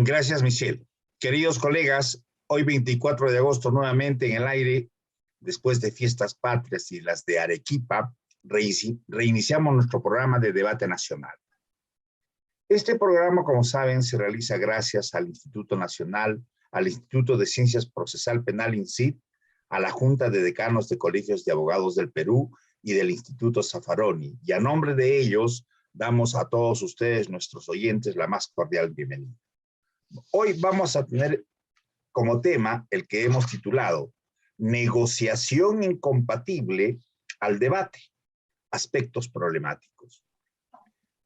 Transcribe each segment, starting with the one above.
Gracias, Michelle. Queridos colegas, hoy 24 de agosto nuevamente en el aire, después de fiestas patrias y las de Arequipa, reiniciamos nuestro programa de debate nacional. Este programa, como saben, se realiza gracias al Instituto Nacional, al Instituto de Ciencias Procesal Penal INCIP, a la Junta de Decanos de Colegios de Abogados del Perú y del Instituto Zaffaroni. Y a nombre de ellos, damos a todos ustedes, nuestros oyentes, la más cordial bienvenida. Hoy vamos a tener como tema el que hemos titulado Negociación incompatible al debate, aspectos problemáticos.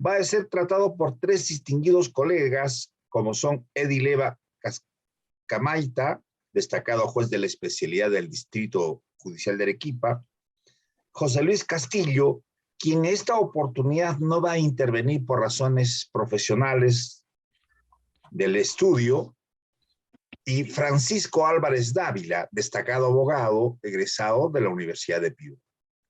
Va a ser tratado por tres distinguidos colegas, como son Edi Leva Cascamaita, destacado juez de la especialidad del Distrito Judicial de Arequipa, José Luis Castillo, quien en esta oportunidad no va a intervenir por razones profesionales del estudio, y Francisco Álvarez Dávila, destacado abogado egresado de la Universidad de Piura,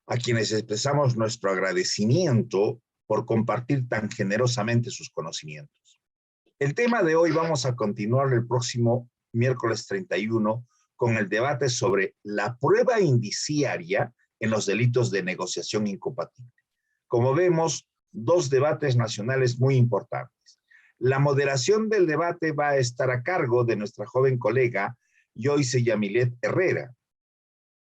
a quienes expresamos nuestro agradecimiento por compartir tan generosamente sus conocimientos. El tema de hoy vamos a continuar el próximo miércoles 31 con el debate sobre la prueba indiciaria en los delitos de negociación incompatible. Como vemos, dos debates nacionales muy importantes. La moderación del debate va a estar a cargo de nuestra joven colega Joyce Yamilet Herrera,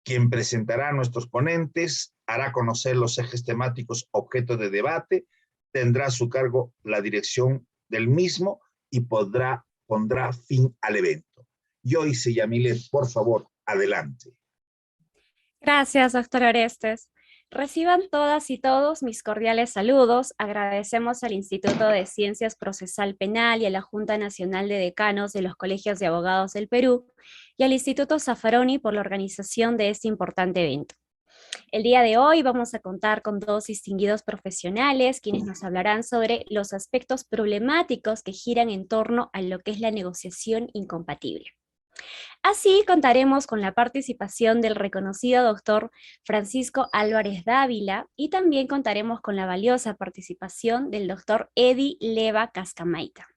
quien presentará a nuestros ponentes, hará conocer los ejes temáticos objeto de debate, tendrá a su cargo la dirección del mismo y pondrá fin al evento. Joyce Yamilet, por favor, adelante. Gracias, doctor Orestes. Reciban todas y todos mis cordiales saludos. Agradecemos al Instituto de Ciencias Procesal Penal y a la Junta Nacional de Decanos de los Colegios de Abogados del Perú y al Instituto Zaffaroni por la organización de este importante evento. El día de hoy vamos a contar con dos distinguidos profesionales quienes nos hablarán sobre los aspectos problemáticos que giran en torno a lo que es la negociación incompatible. Así contaremos con la participación del reconocido doctor Francisco Álvarez Dávila y también contaremos con la valiosa participación del doctor Edi Leva Cascamaita.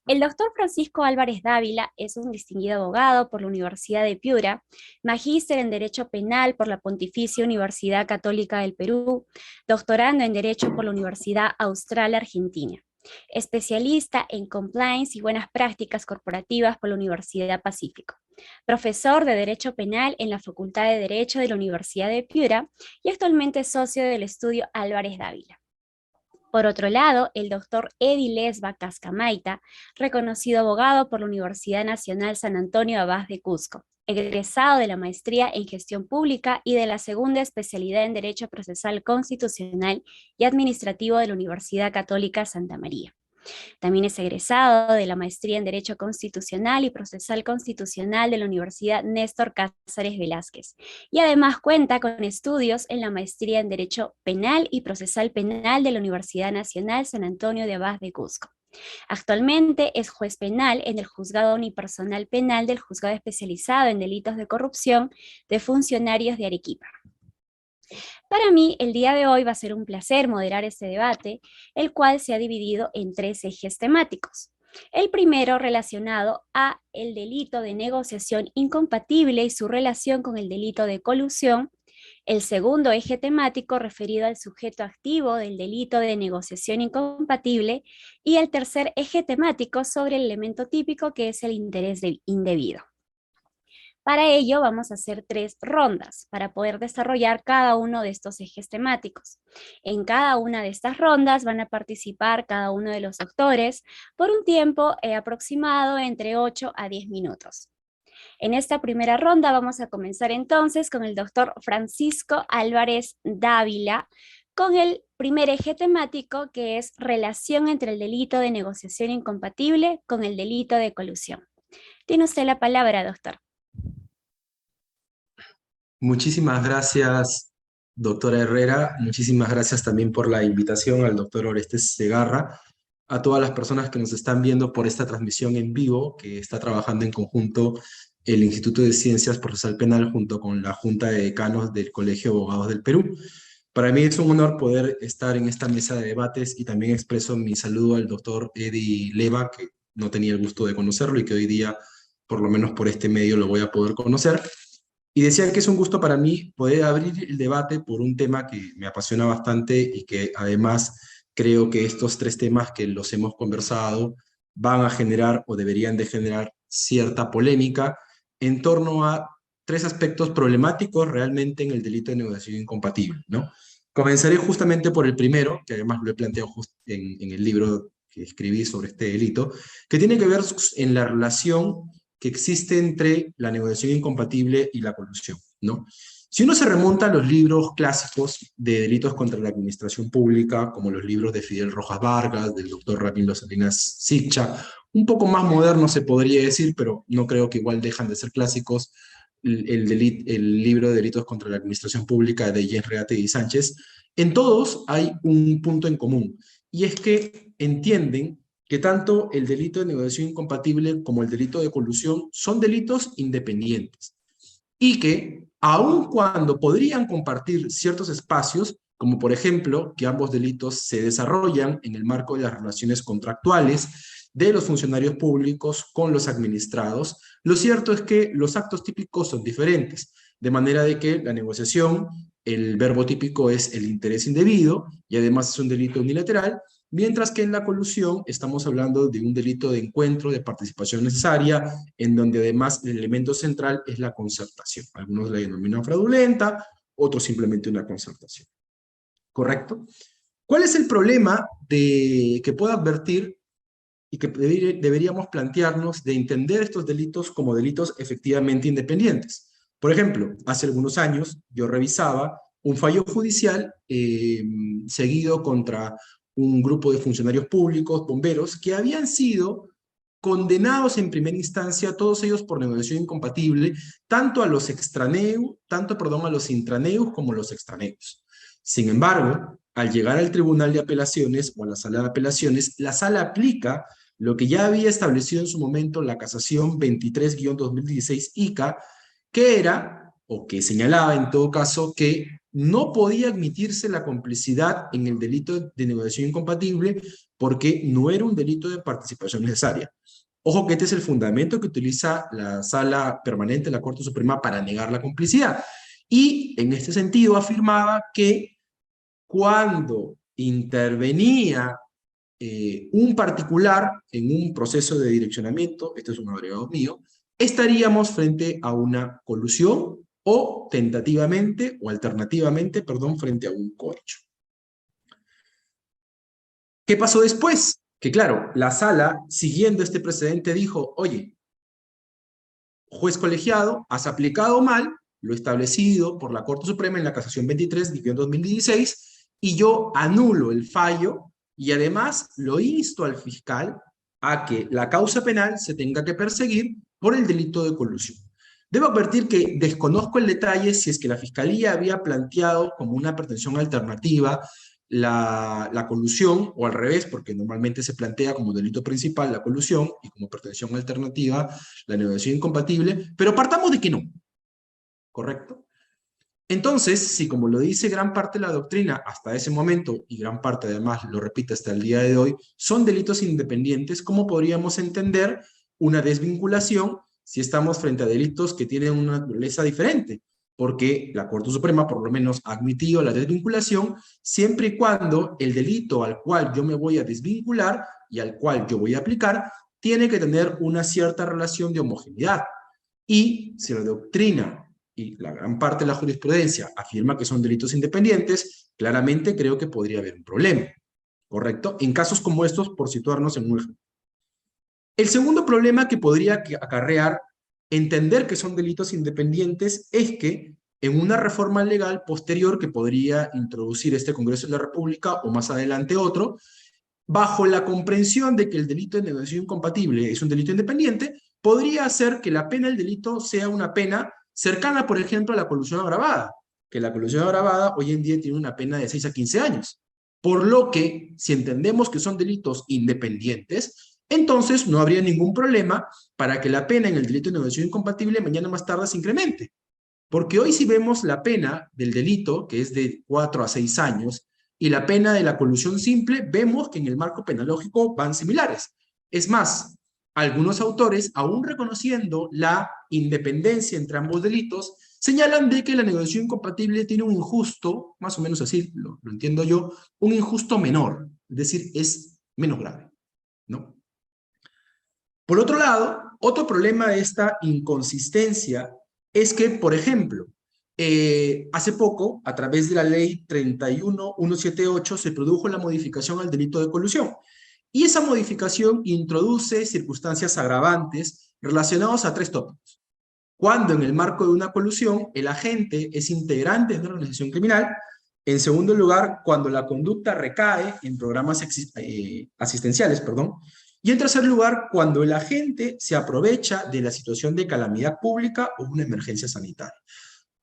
El doctor Francisco Álvarez Dávila es un distinguido abogado por la Universidad de Piura, magíster en Derecho Penal por la Pontificia Universidad Católica del Perú, doctorando en Derecho por la Universidad Austral Argentina, especialista en Compliance y Buenas Prácticas Corporativas por la Universidad Pacífico, profesor de Derecho Penal en la Facultad de Derecho de la Universidad de Piura y actualmente socio del estudio Álvarez Dávila. Por otro lado, el doctor Edi Leva Cascamaita, reconocido abogado por la Universidad Nacional San Antonio Abad de Cusco, egresado de la maestría en Gestión Pública y de la segunda especialidad en Derecho Procesal Constitucional y Administrativo de la Universidad Católica Santa María. También es egresado de la maestría en Derecho Constitucional y Procesal Constitucional de la Universidad Néstor Cáceres Velázquez, y además cuenta con estudios en la maestría en Derecho Penal y Procesal Penal de la Universidad Nacional San Antonio de Abad de Cusco. Actualmente es juez penal en el Juzgado Unipersonal Penal del Juzgado Especializado en Delitos de Corrupción de Funcionarios de Arequipa. Para mí, el día de hoy va a ser un placer moderar este debate, el cual se ha dividido en tres ejes temáticos. El primero relacionado a el delito de negociación incompatible y su relación con el delito de colusión. El segundo eje temático referido al sujeto activo del delito de negociación incompatible. Y el tercer eje temático sobre el elemento típico que es el interés indebido. Para ello vamos a hacer 3 rondas para poder desarrollar cada uno de estos ejes temáticos. En cada una de estas rondas van a participar cada uno de los doctores por un tiempo aproximado entre 8 a 10 minutos. En esta primera ronda vamos a comenzar entonces con el doctor Francisco Álvarez Dávila, con el primer eje temático que es relación entre el delito de negociación incompatible con el delito de colusión. Tiene usted la palabra, doctor. Muchísimas gracias, doctora Herrera. Muchísimas gracias también por la invitación al doctor Orestes Segarra, a todas las personas que nos están viendo por esta transmisión en vivo, que está trabajando en conjunto el Instituto de Ciencias Procesal Penal junto con la Junta de Decanos del Colegio de Abogados del Perú. Para mí es un honor poder estar en esta mesa de debates y también expreso mi saludo al doctor Edi Leva, que no tenía el gusto de conocerlo y que hoy día, por lo menos por este medio, lo voy a poder conocer. Y decía que es un gusto para mí poder abrir el debate por un tema que me apasiona bastante y que además creo que estos tres temas que los hemos conversado van a generar o deberían de generar cierta polémica en torno a tres aspectos problemáticos realmente en el delito de negociación incompatible, ¿no? Comenzaré justamente por el primero, que además lo he planteado en el libro que escribí sobre este delito, que tiene que ver en la relación que existe entre la negociación incompatible y la colusión, ¿no? Si uno se remonta a los libros clásicos de delitos contra la administración pública, como los libros de Fidel Rojas Vargas, del doctor Ramiro Salinas Siccha, un poco más modernos se podría decir, pero no creo que igual dejan de ser clásicos, el libro de delitos contra la administración pública de James Reategui Sánchez, en todos hay un punto en común, y es que entienden que tanto el delito de negociación incompatible como el delito de colusión son delitos independientes, y que aun cuando podrían compartir ciertos espacios, como por ejemplo que ambos delitos se desarrollan en el marco de las relaciones contractuales de los funcionarios públicos con los administrados, lo cierto es que los actos típicos son diferentes, de manera de que la negociación, el verbo típico es el interés indebido, y además es un delito unilateral, mientras que en la colusión estamos hablando de un delito de encuentro, de participación necesaria, en donde además el elemento central es la concertación. Algunos la denominan fraudulenta, otros simplemente una concertación. ¿Correcto? ¿Cuál es el problema que puedo advertir y que deberíamos plantearnos de entender estos delitos como delitos efectivamente independientes? Por ejemplo, hace algunos años yo revisaba un fallo judicial seguido contra un grupo de funcionarios públicos, bomberos, que habían sido condenados en primera instancia, todos ellos por negociación incompatible, tanto a los a los intraneus como a los extraneus. Sin embargo, al llegar al Tribunal de Apelaciones o a la Sala de Apelaciones, la Sala aplica lo que ya había establecido en su momento la Casación 23-2016 ICA, que era, o que señalaba en todo caso, que no podía admitirse la complicidad en el delito de negociación incompatible porque no era un delito de participación necesaria. Ojo que este es el fundamento que utiliza la Sala Permanente de la Corte Suprema para negar la complicidad. Y en este sentido afirmaba que cuando intervenía un particular en un proceso de direccionamiento, este es un agregado mío, estaríamos frente a una colusión o tentativamente o alternativamente, perdón, frente a un cohecho. ¿Qué pasó después? Que claro, la sala, siguiendo este precedente, dijo, oye, juez colegiado, has aplicado mal lo establecido por la Corte Suprema en la Casación 23-2016 y yo anulo el fallo y además lo insto al fiscal a que la causa penal se tenga que perseguir por el delito de colusión. Debo advertir que desconozco el detalle si es que la Fiscalía había planteado como una pretensión alternativa la colusión, o al revés, porque normalmente se plantea como delito principal la colusión y como pretensión alternativa la negociación incompatible, pero partamos de que no, ¿correcto? Entonces, si como lo dice gran parte de la doctrina hasta ese momento, y gran parte además lo repite hasta el día de hoy, son delitos independientes, ¿cómo podríamos entender una desvinculación si estamos frente a delitos que tienen una naturaleza diferente? Porque la Corte Suprema por lo menos ha admitido la desvinculación siempre y cuando el delito al cual yo me voy a desvincular y al cual yo voy a aplicar tiene que tener una cierta relación de homogeneidad. Y si la doctrina y la gran parte de la jurisprudencia afirma que son delitos independientes, claramente creo que podría haber un problema, ¿correcto? En casos como estos, por situarnos en un ejemplo. El segundo problema que podría acarrear entender que son delitos independientes es que en una reforma legal posterior que podría introducir este Congreso de la República o más adelante otro, bajo la comprensión de que el delito de negociación incompatible es un delito independiente, podría hacer que la pena del delito sea una pena cercana, por ejemplo, a la colusión agravada, que la colusión agravada hoy en día tiene una pena de 6 a 15 años. Por lo que, si entendemos que son delitos independientes, entonces no habría ningún problema para que la pena en el delito de negociación incompatible mañana más tarde se incremente. Porque hoy si vemos la pena del delito, que es de 4 a 6 años, y la pena de la colusión simple, vemos que en el marco penalógico van similares. Es más, algunos autores, aún reconociendo la independencia entre ambos delitos, señalan de que la negociación incompatible tiene un injusto, más o menos así lo entiendo yo, un injusto menor, es decir, es menos grave, ¿no? Por otro lado, otro problema de esta inconsistencia es que, por ejemplo, hace poco, a través de la ley 31178, se produjo la modificación al delito de colusión. Y esa modificación introduce circunstancias agravantes relacionadas a 3 tópicos. Cuando en el marco de una colusión el agente es integrante de una organización criminal. En segundo lugar, cuando la conducta recae en programas asistenciales, Y en tercer lugar, cuando el agente se aprovecha de la situación de calamidad pública o una emergencia sanitaria.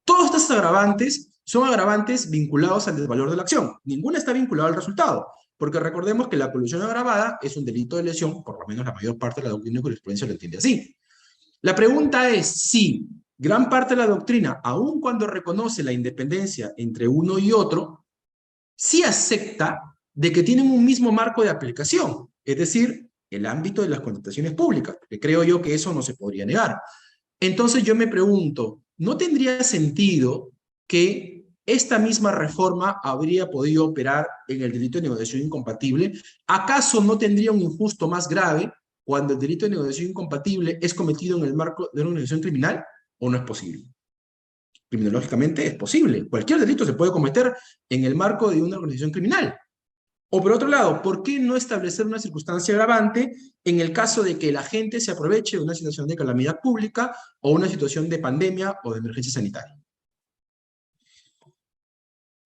Todos estos agravantes son agravantes vinculados al desvalor de la acción. Ninguna está vinculada al resultado, porque recordemos que la colusión agravada es un delito de lesión, por lo menos la mayor parte de la doctrina y jurisprudencia lo entiende así. La pregunta es si gran parte de la doctrina, aun cuando reconoce la independencia entre uno y otro, sí acepta de que tienen un mismo marco de aplicación, es decir, el ámbito de las contrataciones públicas, porque creo yo que eso no se podría negar. Entonces yo me pregunto, ¿no tendría sentido que esta misma reforma habría podido operar en el delito de negociación incompatible? ¿Acaso no tendría un injusto más grave cuando el delito de negociación incompatible es cometido en el marco de una organización criminal, o no es posible? Criminológicamente es posible. Cualquier delito se puede cometer en el marco de una organización criminal. O por otro lado, ¿por qué no establecer una circunstancia agravante en el caso de que el agente se aproveche de una situación de calamidad pública o una situación de pandemia o de emergencia sanitaria?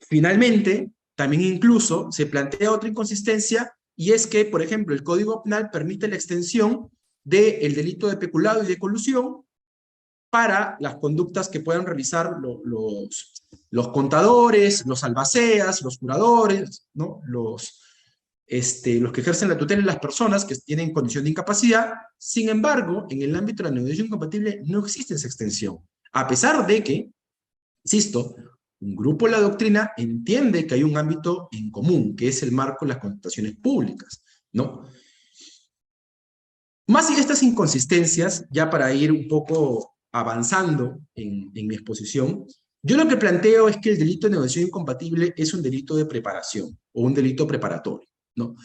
Finalmente, también incluso se plantea otra inconsistencia, y es que, por ejemplo, el Código Penal permite la extensión del delito de peculado y de colusión para las conductas que puedan realizar los contadores, los albaceas, los curadores, ¿no? Los que ejercen la tutela de las personas que tienen condición de incapacidad. Sin embargo, en el ámbito de la negociación incompatible no existe esa extensión, a pesar de que, insisto, un grupo de la doctrina entiende que hay un ámbito en común, que es el marco de las contrataciones públicas, ¿no? Más allá de estas inconsistencias, ya para ir un poco avanzando en mi exposición, yo lo que planteo es que el delito de negociación incompatible es un delito de preparación o un delito preparatorio, ¿no?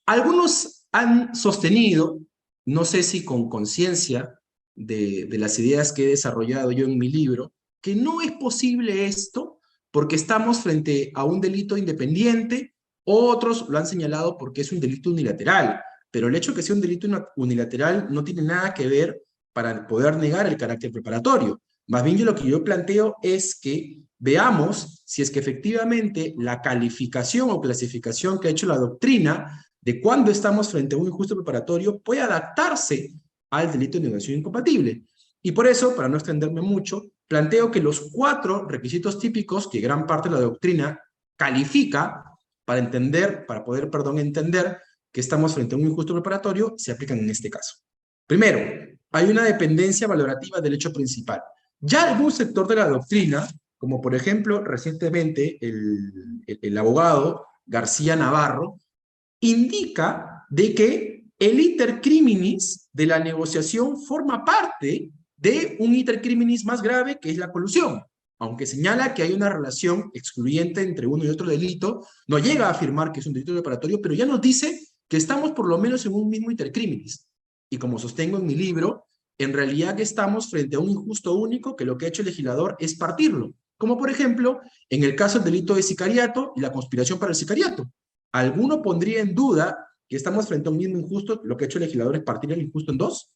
Algunos han sostenido, no sé si con conciencia de las ideas que he desarrollado yo en mi libro, que no es posible esto porque estamos frente a un delito independiente. Otros lo han señalado porque es un delito unilateral, pero el hecho de que sea un delito unilateral no tiene nada que ver para poder negar el carácter preparatorio. Más bien lo que yo planteo es que veamos si es que efectivamente la calificación o clasificación que ha hecho la doctrina de cuando estamos frente a un injusto preparatorio puede adaptarse al delito de negociación incompatible. Y por eso, para no extenderme mucho, planteo que los 4 requisitos típicos que gran parte de la doctrina califica para poder entender que estamos frente a un injusto preparatorio, se aplican en este caso. Primero, hay una dependencia valorativa del hecho principal. Ya algún sector de la doctrina, como por ejemplo recientemente el abogado García Navarro, indica de que el iter criminis de la negociación forma parte de un iter criminis más grave, que es la colusión. Aunque señala que hay una relación excluyente entre uno y otro delito, no llega a afirmar que es un delito preparatorio, pero ya nos dice que estamos por lo menos en un mismo iter criminis. Y como sostengo en mi libro, en realidad que estamos frente a un injusto único que lo que ha hecho el legislador es partirlo. Como por ejemplo, en el caso del delito de sicariato y la conspiración para el sicariato. ¿Alguno pondría en duda que estamos frente a un mismo injusto? Lo que ha hecho el legislador es partir el injusto en 2.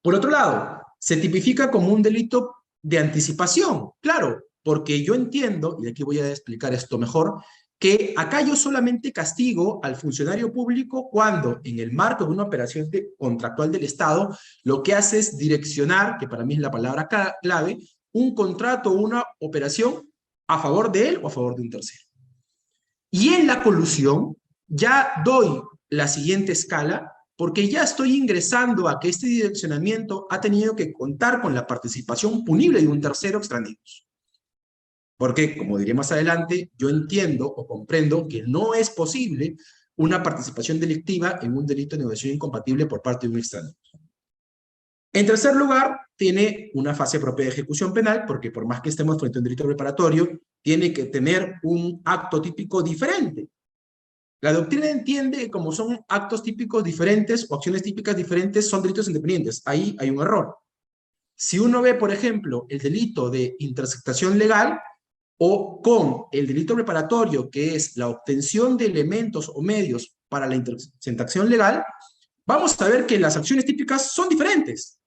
Por otro lado, se tipifica como un delito de anticipación. Claro, porque yo entiendo, y aquí voy a explicar esto mejor, que acá yo solamente castigo al funcionario público cuando, en el marco de una operación contractual del Estado, lo que hace es direccionar, que para mí es la palabra clave, un contrato o una operación a favor de él o a favor de un tercero. Y en la colusión ya doy la siguiente escala, porque ya estoy ingresando a que este direccionamiento ha tenido que contar con la participación punible de un tercero extraneos. Porque, como diré más adelante, yo entiendo o comprendo que no es posible una participación delictiva en un delito de negociación incompatible por parte de un extranjero. En tercer lugar, tiene una fase propia de ejecución penal, porque por más que estemos frente a un delito preparatorio, tiene que tener un acto típico diferente. La doctrina entiende que como son actos típicos diferentes o acciones típicas diferentes, son delitos independientes. Ahí hay un error. Si uno ve, por ejemplo, el delito de interceptación legal o con el delito preparatorio, que es la obtención de elementos o medios para la interceptación legal, vamos a ver que las acciones típicas son diferentes.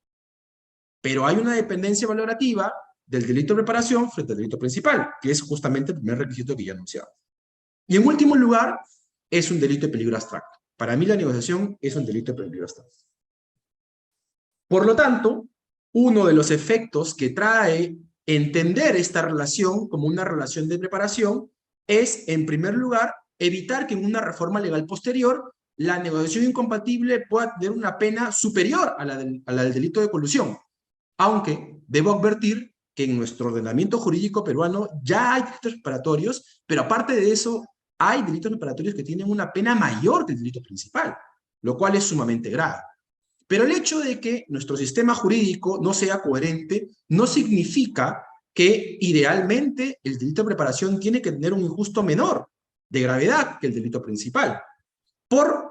Pero hay una dependencia valorativa del delito de preparación frente al delito principal, que es justamente el primer requisito que ya anunciaba. Y en último lugar, es un delito de peligro abstracto. Para mí la negociación es un delito de peligro abstracto. Por lo tanto, uno de los efectos que trae entender esta relación como una relación de preparación es, en primer lugar, evitar que en una reforma legal posterior la negociación incompatible pueda tener una pena superior a la del delito de colusión. Aunque debo advertir que en nuestro ordenamiento jurídico peruano ya hay delitos preparatorios, pero aparte de eso, hay delitos preparatorios que tienen una pena mayor que el delito principal, lo cual es sumamente grave. Pero el hecho de que nuestro sistema jurídico no sea coherente no significa que idealmente el delito de preparación tiene que tener un injusto menor de gravedad que el delito principal. Por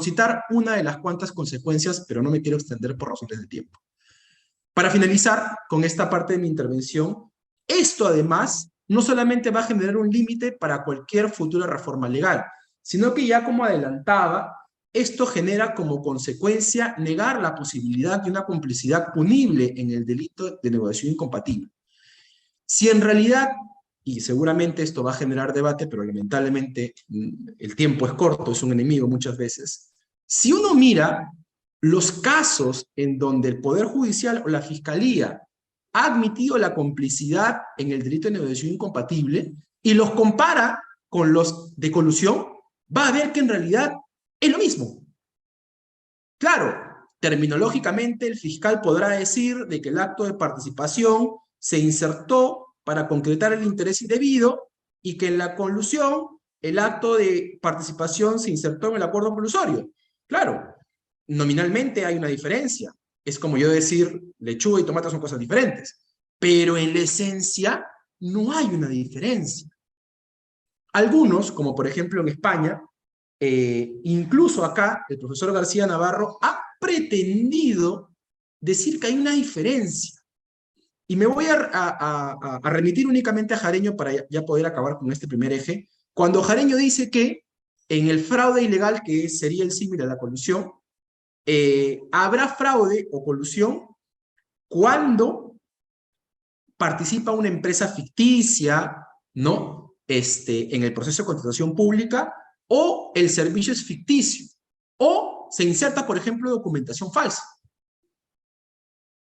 citar una de las cuantas consecuencias, pero no me quiero extender por razones de tiempo. Para finalizar con esta parte de mi intervención, esto además no solamente va a generar un límite para cualquier futura reforma legal, sino que ya como adelantaba, esto genera como consecuencia negar la posibilidad de una complicidad punible en el delito de negociación incompatible. Si en realidad, y seguramente esto va a generar debate, pero lamentablemente el tiempo es corto, es un enemigo muchas veces, si uno mira los casos en donde el Poder Judicial o la Fiscalía ha admitido la complicidad en el delito de negociación incompatible y los compara con los de colusión, va a ver que en realidad es lo mismo. Claro, terminológicamente el fiscal podrá decir de que el acto de participación se insertó para concretar el interés indebido y que en la colusión el acto de participación se insertó en el acuerdo colusorio. Claro, nominalmente hay una diferencia. Es como yo decir lechuga y tomate son cosas diferentes. Pero en la esencia no hay una diferencia. Algunos, como por ejemplo en España, incluso acá, el profesor García Navarro ha pretendido decir que hay una diferencia. Y me voy a remitir únicamente a Jareño para ya poder acabar con este primer eje. Cuando Jareño dice que en el fraude ilegal, que sería el símil a la colusión, habrá fraude o colusión cuando participa una empresa ficticia, ¿no? En el proceso de contratación pública, o el servicio es ficticio, o se inserta, por ejemplo, documentación falsa.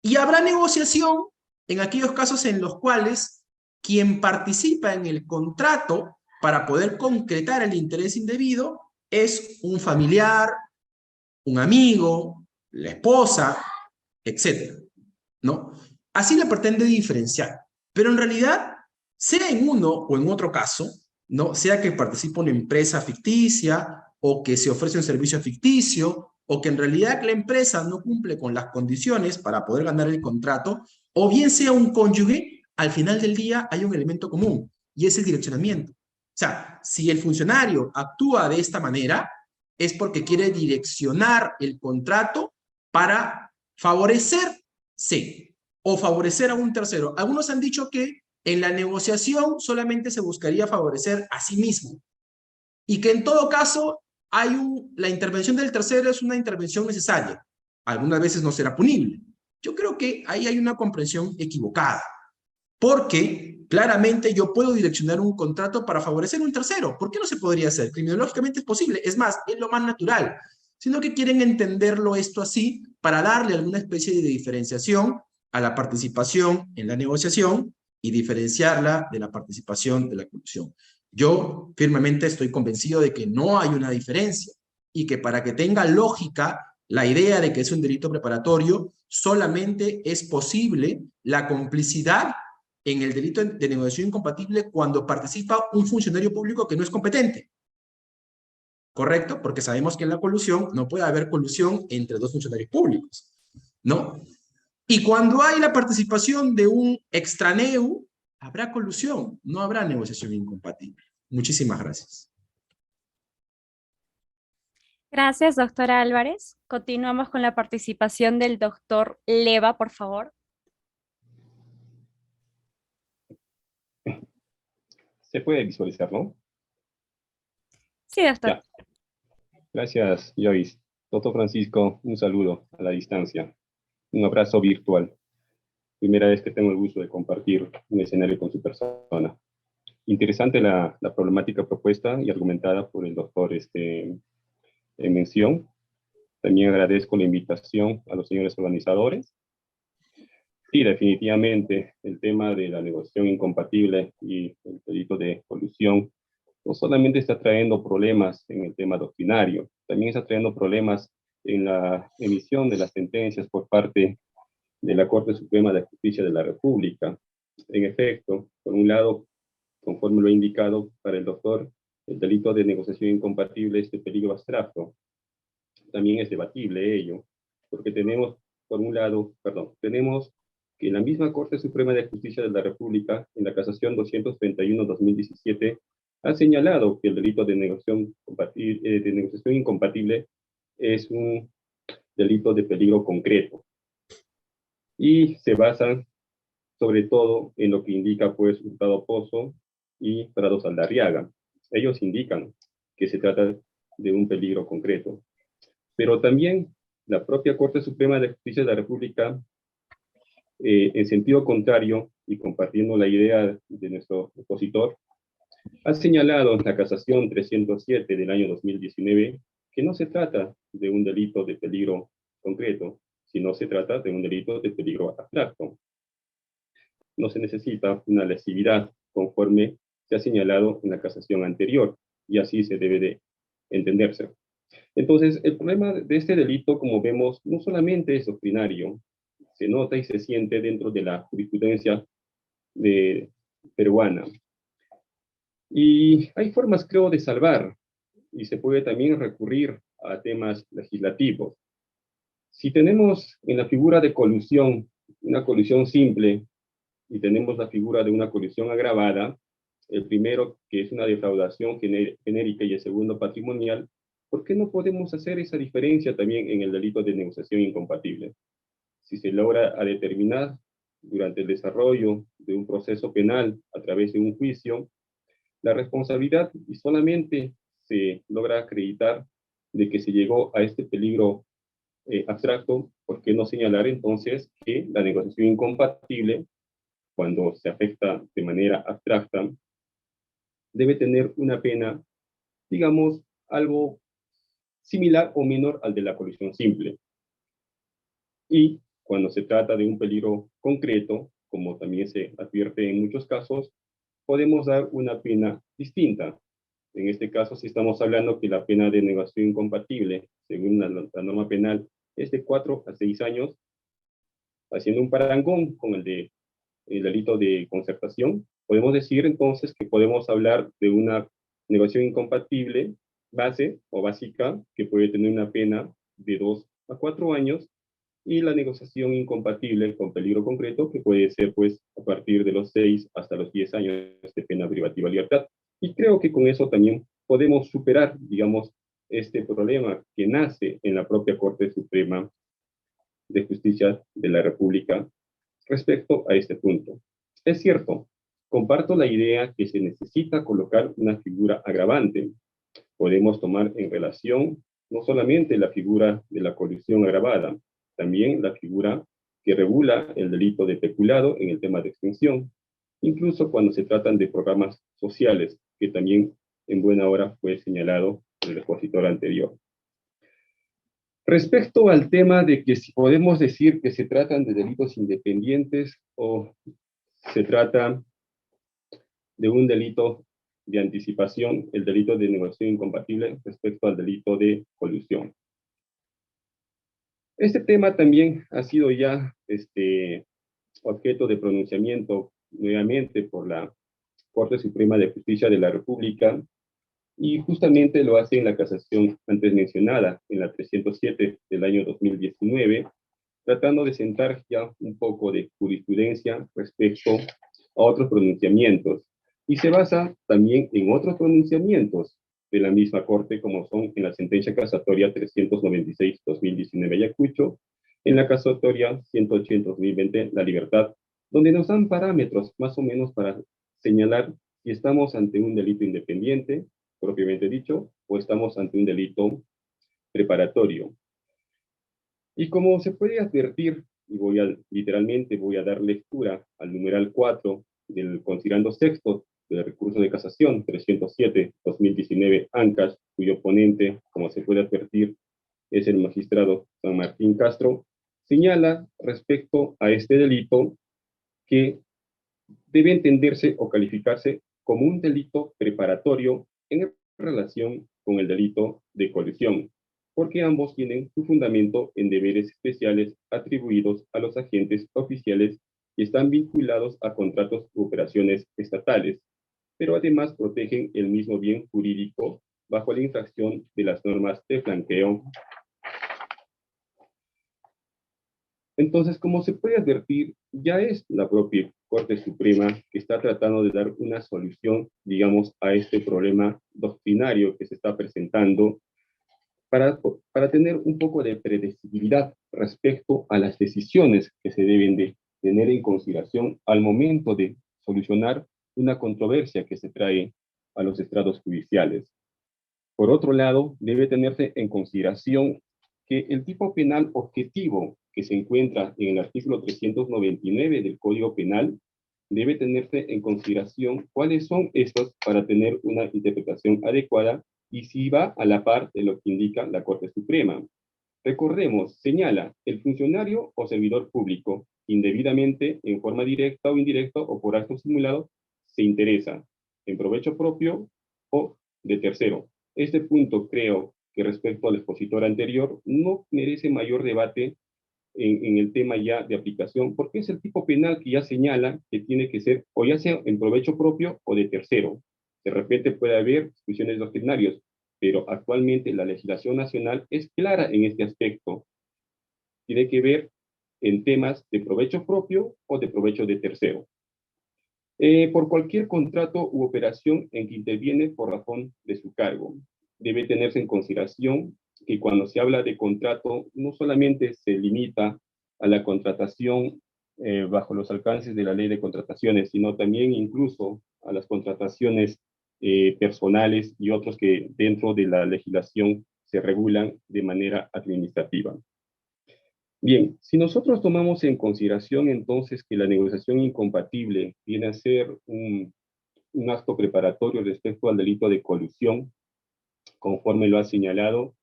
Y habrá negociación en aquellos casos en los cuales quien participa en el contrato para poder concretar el interés indebido es un familiar, un amigo, la esposa, etc. ¿No? Así le pretende diferenciar. Pero en realidad, sea en uno o en otro caso, ¿no? Sea que participa una empresa ficticia o que se ofrece un servicio ficticio o que en realidad la empresa no cumple con las condiciones para poder ganar el contrato, o bien sea un cónyuge, al final del día hay un elemento común y es el direccionamiento. O sea, si el funcionario actúa de esta manera, es porque quiere direccionar el contrato para favorecerse o favorecer a un tercero. Algunos han dicho que en la negociación solamente se buscaría favorecer a sí mismo y que en todo caso la intervención del tercero es una intervención necesaria. Algunas veces no será punible. Yo creo que ahí hay una comprensión equivocada, porque claramente yo puedo direccionar un contrato para favorecer a un tercero. ¿Por qué no se podría hacer? Criminológicamente es posible, es más, es lo más natural, sino que quieren entenderlo esto así para darle alguna especie de diferenciación a la participación en la negociación y diferenciarla de la participación de la colusión. Yo firmemente estoy convencido de que no hay una diferencia y que para que tenga lógica la idea de que es un delito preparatorio, solamente es posible la complicidad en el delito de negociación incompatible cuando participa un funcionario público que no es competente. ¿correcto? Porque sabemos que en la colusión no puede haber colusión entre dos funcionarios públicos, ¿no? Y cuando hay la participación de un extraneu, habrá colusión, no habrá negociación incompatible. Muchísimas gracias. Gracias, doctora Álvarez. Continuamos con la participación del doctor Leva, por favor. Se puede visualizar, ¿no? Sí, doctor. Ya. Gracias, Joyce. Doctor Francisco, un saludo a la distancia. Un abrazo virtual. Primera vez que tengo el gusto de compartir un escenario con su persona. Interesante la problemática propuesta y argumentada por el doctor en mención. También agradezco la invitación a los señores organizadores. Sí, definitivamente, el tema de la negociación incompatible y el delito de colusión no solamente está trayendo problemas en el tema doctrinario, también está trayendo problemas en la emisión de las sentencias por parte de la Corte Suprema de Justicia de la República. En efecto, por un lado, conforme lo he indicado para el doctor, el delito de negociación incompatible es de peligro abstracto. También es debatible ello, porque tenemos, por un lado, tenemos que la misma Corte Suprema de Justicia de la República, en la casación 231-2017, ha señalado que el delito de negociación incompatible es un delito de peligro concreto. Y se basan sobre todo en lo que indica pues Hurtado Pozo y Prado Saldarriaga. Ellos indican que se trata de un peligro concreto. Pero también la propia Corte Suprema de Justicia de la República, en sentido contrario y compartiendo la idea de nuestro opositor, ha señalado en la casación 307 del año 2019 que no se trata de un delito de peligro concreto, sino se trata de un delito de peligro abstracto. No se necesita una lesividad conforme se ha señalado en la casación anterior, y así se debe de entenderse. Entonces, el problema de este delito, como vemos, no solamente es doctrinario, se nota y se siente dentro de la jurisprudencia peruana. Y hay formas, creo, de salvar, y se puede también recurrir a temas legislativos. Si tenemos en la figura de colusión, una colusión simple, y tenemos la figura de una colusión agravada, el primero que es una defraudación genérica y el segundo patrimonial, ¿por qué no podemos hacer esa diferencia también en el delito de negociación incompatible? Si se logra a determinar durante el desarrollo de un proceso penal a través de un juicio, la responsabilidad y solamente se logra acreditar de que se llegó a este peligro abstracto, ¿por qué no señalar entonces que la negociación incompatible, cuando se afecta de manera abstracta, debe tener una pena, digamos, algo similar o menor al de la colusión simple? Y cuando se trata de un peligro concreto, como también se advierte en muchos casos, podemos dar una pena distinta. En este caso, si estamos hablando que la pena de negociación incompatible, según la norma penal, es de 4 a 6 años, haciendo un parangón con el delito de concertación, podemos decir entonces que podemos hablar de una negociación incompatible base o básica que puede tener una pena de 2 a 4 años, y la negociación incompatible con peligro concreto, que puede ser pues a partir de los 6 hasta los 10 años de pena privativa de libertad. Y creo que con eso también podemos superar, digamos, este problema que nace en la propia Corte Suprema de Justicia de la República respecto a este punto. Es cierto, comparto la idea que se necesita colocar una figura agravante. Podemos tomar en relación no solamente la figura de la colusión agravada, también la figura que regula el delito de peculado en el tema de extinción, incluso cuando se tratan de programas sociales, que también en buena hora fue señalado por el expositor anterior. Respecto al tema de que si podemos decir que se tratan de delitos independientes o se trata de un delito de anticipación, el delito de negociación incompatible respecto al delito de colusión. Este tema también ha sido ya objeto de pronunciamiento nuevamente por la Corte Suprema de Justicia de la República, Y justamente lo hace en la casación antes mencionada, en la 307 del año 2019, tratando de sentar ya un poco de jurisprudencia respecto a otros pronunciamientos. Y se basa también en otros pronunciamientos de la misma Corte, como son en la sentencia casatoria 396-2019 Ayacucho, en la casatoria 180-2020 La Libertad, donde nos dan parámetros más o menos para señalar si estamos ante un delito independiente, propiamente dicho, o estamos ante un delito preparatorio. Y como se puede advertir, y literalmente voy a dar lectura al numeral 4 del considerando sexto del recurso de casación 307-2019 ANCAS, cuyo ponente, como se puede advertir, es el magistrado San Martín Castro, señala respecto a este delito que debe entenderse o calificarse como un delito preparatorio en relación con el delito de colusión, porque ambos tienen su fundamento en deberes especiales atribuidos a los agentes oficiales y están vinculados a contratos u operaciones estatales, pero además protegen el mismo bien jurídico bajo la infracción de las normas de flanqueo. Entonces, como se puede advertir, ya es la propia Corte Suprema que está tratando de dar una solución, digamos, a este problema doctrinario que se está presentando para tener un poco de predecibilidad respecto a las decisiones que se deben de tener en consideración al momento de solucionar una controversia que se trae a los estrados judiciales. Por otro lado, debe tenerse en consideración que el tipo penal objetivo que se encuentra en el artículo 399 del Código Penal debe tenerse en consideración cuáles son estos para tener una interpretación adecuada y si va a la par de lo que indica la Corte Suprema. Recordemos, señala el funcionario o servidor público indebidamente, en forma directa o indirecta o por acto simulado, se interesa en provecho propio o de tercero. Este punto creo que respecto al expositor anterior no merece mayor debate en el tema ya de aplicación, porque es el tipo penal que ya señala que tiene que ser o ya sea en provecho propio o de tercero. De repente puede haber discusiones doctrinarias, pero actualmente la legislación nacional es clara en este aspecto. Tiene que ver en temas de provecho propio o de provecho de tercero. Por cualquier contrato u operación en que interviene por razón de su cargo. Debe tenerse en consideración que cuando se habla de contrato, no solamente se limita a la contratación bajo los alcances de la ley de contrataciones, sino también incluso a las contrataciones personales y otros que dentro de la legislación se regulan de manera administrativa. Bien, si nosotros tomamos en consideración entonces que la negociación incompatible viene a ser un acto preparatorio respecto al delito de colusión, conforme lo ha señalado,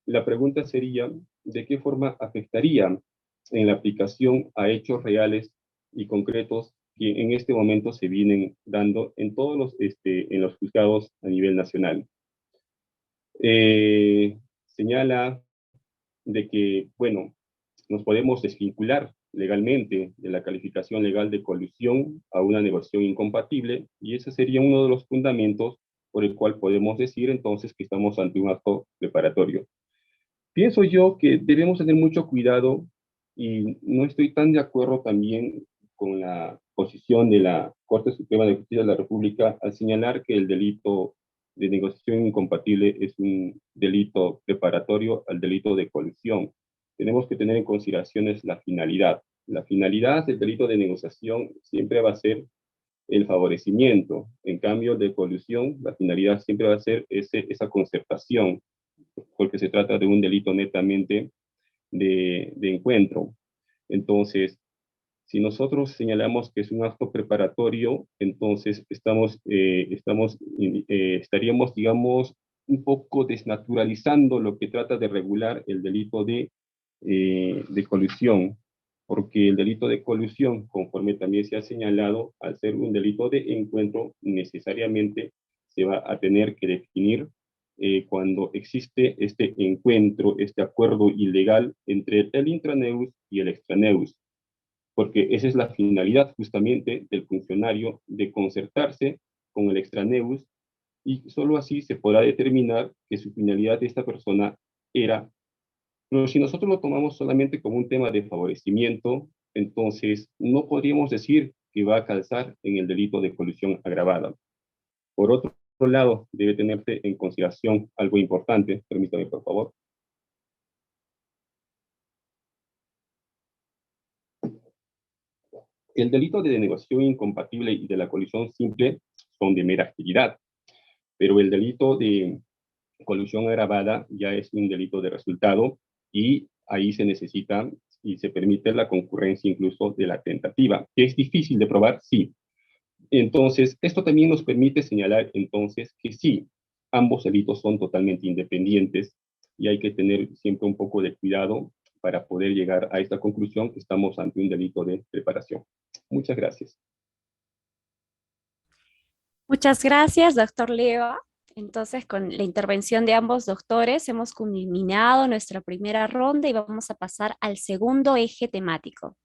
la pregunta sería, ¿de qué forma afectaría en la aplicación a hechos reales y concretos que en este momento se vienen dando en todos en los juzgados a nivel nacional? Señala de que, bueno, nos podemos desvincular legalmente de la calificación legal de colusión a una negociación incompatible, y ese sería uno de los fundamentos por el cual podemos decir entonces que estamos ante un acto preparatorio. Pienso yo que debemos tener mucho cuidado y no estoy tan de acuerdo también con la posición de la Corte Suprema de Justicia de la República al señalar que el delito de negociación incompatible es un delito preparatorio al delito de colusión. Tenemos que tener en consideración la finalidad. La finalidad del delito de negociación siempre va a ser el favorecimiento. En cambio, de colusión, la finalidad siempre va a ser esa concertación, porque se trata de un delito netamente de encuentro. Entonces, si nosotros señalamos que es un acto preparatorio, entonces estaríamos, digamos, un poco desnaturalizando lo que trata de regular el delito de colusión, porque el delito de colusión, conforme también se ha señalado, al ser un delito de encuentro, necesariamente se va a tener que definir cuando existe este encuentro, este acuerdo ilegal entre el intraneus y el extraneus, porque esa es la finalidad justamente del funcionario de concertarse con el extraneus y solo así se podrá determinar que su finalidad de esta persona era. Pero si nosotros lo tomamos solamente como un tema de favorecimiento, entonces no podríamos decir que va a calzar en el delito de colusión agravada. Por otro lado, debe tenerse en consideración algo importante, permítame por favor. El delito de denegación incompatible y de la colusión simple son de mera actividad, pero el delito de colusión agravada ya es un delito de resultado y ahí se necesita y se permite la concurrencia incluso de la tentativa, que es difícil de probar, sí. Entonces, esto también nos permite señalar entonces que sí, ambos delitos son totalmente independientes y hay que tener siempre un poco de cuidado para poder llegar a esta conclusión que estamos ante un delito de preparación. Muchas gracias. Muchas gracias, doctor Leva. Entonces, con la intervención de ambos doctores, hemos culminado nuestra primera ronda y vamos a pasar al segundo eje temático,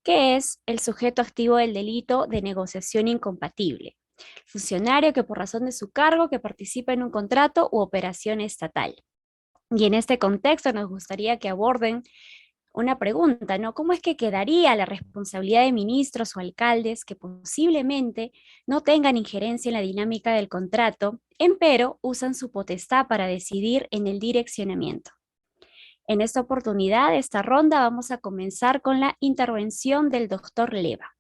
que es el sujeto activo del delito de negociación incompatible. Funcionario que por razón de su cargo que participa en un contrato u operación estatal. Y en este contexto nos gustaría que aborden una pregunta, ¿no? ¿Cómo es que quedaría la responsabilidad de ministros o alcaldes que posiblemente no tengan injerencia en la dinámica del contrato, empero usan su potestad para decidir en el direccionamiento? En esta oportunidad, de esta ronda, vamos a comenzar con la intervención del doctor Leva.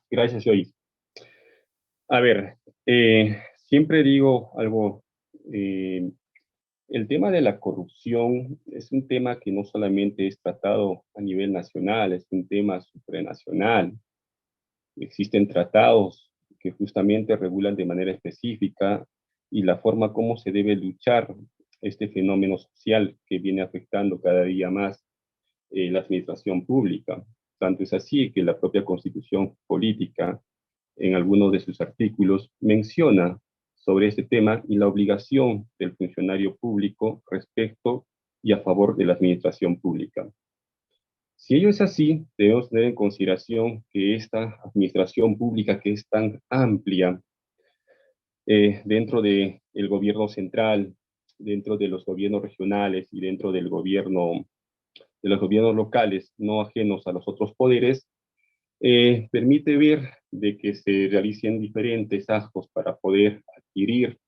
Gracias, Joyce. A ver, siempre digo algo, el tema de la corrupción es un tema que no solamente es tratado a nivel nacional, es un tema supranacional. Existen tratados que justamente regulan de manera específica y la forma como se debe luchar este fenómeno social que viene afectando cada día más la administración pública. Tanto es así que la propia Constitución política, en algunos de sus artículos, menciona sobre este tema y la obligación del funcionario público respecto y a favor de la administración pública. Si ello es así, debemos tener en consideración que esta administración pública que es tan amplia dentro del gobierno central, dentro de los gobiernos regionales y dentro del gobierno, de los gobiernos locales no ajenos a los otros poderes, permite ver de que se realicen diferentes actos para poder adquirir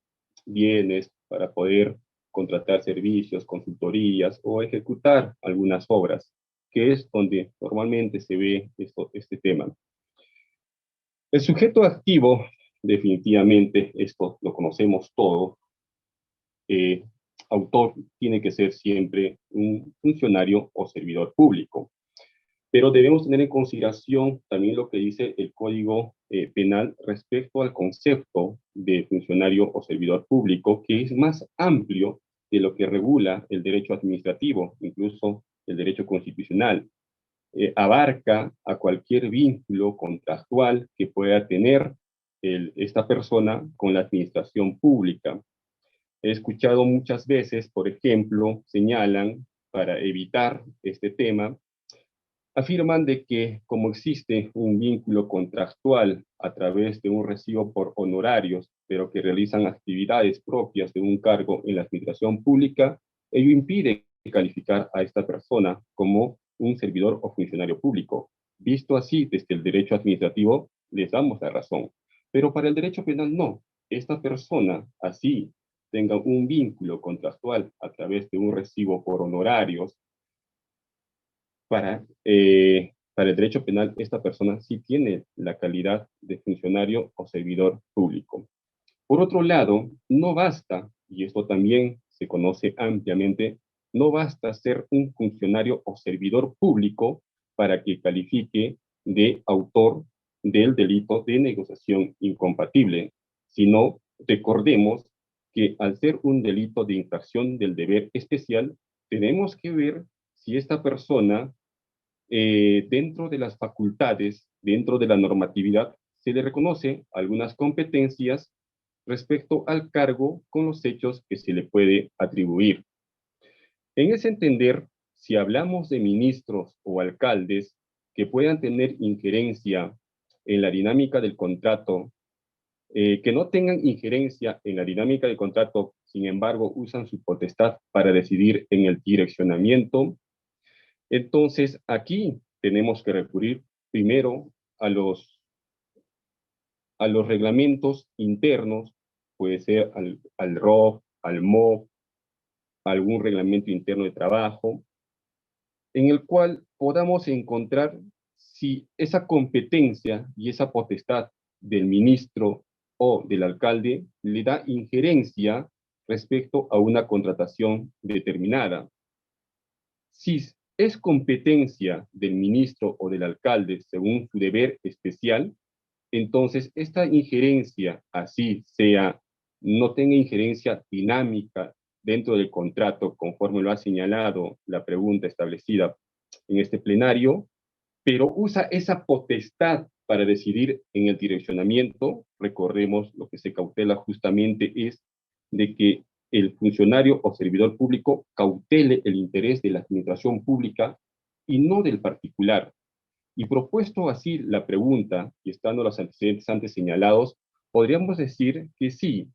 bienes, para poder contratar servicios, consultorías o ejecutar algunas obras, que es donde normalmente se ve este tema. El sujeto activo, definitivamente, esto lo conocemos todo, autor tiene que ser siempre un funcionario o servidor público. Pero debemos tener en consideración también lo que dice el Código Penal respecto al concepto de funcionario o servidor público, que es más amplio de lo que regula el derecho administrativo, incluso el derecho constitucional. Abarca a cualquier vínculo contractual que pueda tener esta persona con la administración pública. He escuchado muchas veces, por ejemplo, señalan para evitar este tema, afirman de que como existe un vínculo contractual a través de un recibo por honorarios, pero que realizan actividades propias de un cargo en la administración pública, ello impide calificar a esta persona como un servidor o funcionario público. Visto así, desde el derecho administrativo, les damos la razón. Pero para el derecho penal no. Esta persona, así tenga un vínculo contractual a través de un recibo por honorarios, para el derecho penal, esta persona sí tiene la calidad de funcionario o servidor público. Por otro lado, no basta, y esto también se conoce ampliamente, no basta ser un funcionario o servidor público para que califique de autor del delito de negociación incompatible, sino recordemos que al ser un delito de infracción del deber especial, tenemos que ver si esta persona, dentro de las facultades, dentro de la normatividad, se le reconoce algunas competencias respecto al cargo con los hechos que se le puede atribuir. En ese entender, si hablamos de ministros o alcaldes que puedan tener injerencia en la dinámica del contrato, que no tengan injerencia en la dinámica del contrato, sin embargo, usan su potestad para decidir en el direccionamiento. Entonces, aquí tenemos que recurrir primero a los reglamentos internos, puede ser al ROF, al MOF, algún reglamento interno de trabajo, en el cual podamos encontrar si esa competencia y esa potestad del ministro o del alcalde le da injerencia respecto a una contratación determinada. Si es competencia del ministro o del alcalde según su deber especial, entonces esta injerencia, así sea, no tenga injerencia dinámica dentro del contrato, conforme lo ha señalado la pregunta establecida en este plenario, pero usa esa potestad para decidir en el direccionamiento. Recordemos, lo que se cautela justamente es de que el funcionario o servidor público cautele el interés de la administración pública y no del particular. Y propuesto así la pregunta, y estando los antecedentes antes señalados, podríamos decir que sí,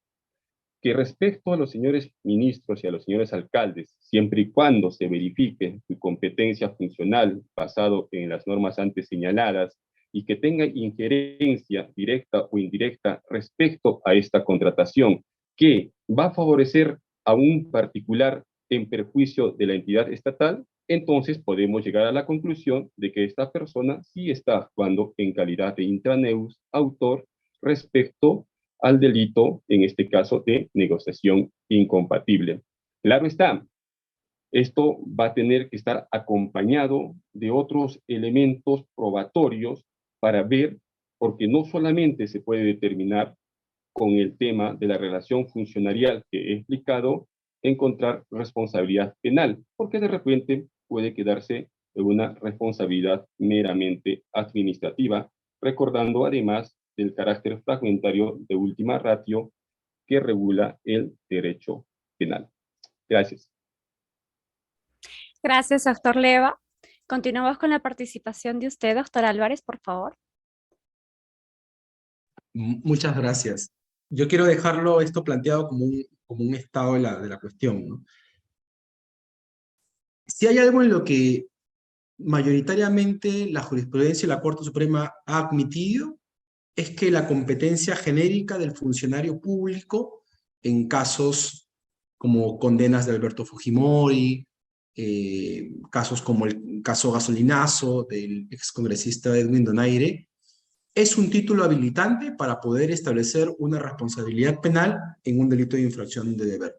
que respecto a los señores ministros y a los señores alcaldes, siempre y cuando se verifique su competencia funcional basado en las normas antes señaladas y que tenga injerencia directa o indirecta respecto a esta contratación, que va a favorecer a un particular en perjuicio de la entidad estatal, entonces podemos llegar a la conclusión de que esta persona sí está actuando en calidad de intraneus autor respecto al delito, en este caso, de negociación incompatible. Claro está, esto va a tener que estar acompañado de otros elementos probatorios para ver, porque no solamente se puede determinar con el tema de la relación funcionarial que he explicado, encontrar responsabilidad penal, porque de repente puede quedarse en una responsabilidad meramente administrativa, recordando además del carácter fragmentario de última ratio que regula el derecho penal. Gracias. Gracias, doctor Leva. Continuamos con la participación de usted, doctor Álvarez, por favor. Muchas gracias. Yo quiero dejarlo esto planteado como un estado de la cuestión, ¿no? Si hay algo en lo que mayoritariamente la jurisprudencia de la Corte Suprema ha admitido, es que la competencia genérica del funcionario público en casos como condenas de Alberto Fujimori, casos como el caso Gasolinazo del excongresista Edwin Donaire, es un título habilitante para poder establecer una responsabilidad penal en un delito de infracción de deber.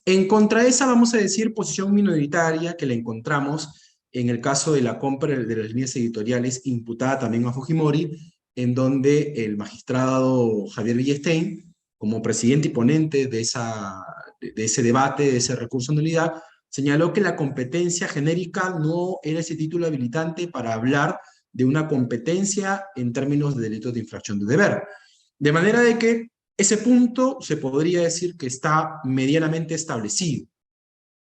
En contra de esa, vamos a decir, posición minoritaria que la encontramos en el caso de la compra de las líneas editoriales imputada también a Fujimori, en donde el magistrado Javier Villestein, como presidente y ponente de ese debate, de ese recurso de nulidad, señaló que la competencia genérica no era ese título habilitante para hablar de una competencia en términos de delitos de infracción de deber. De manera de que ese punto se podría decir que está medianamente establecido,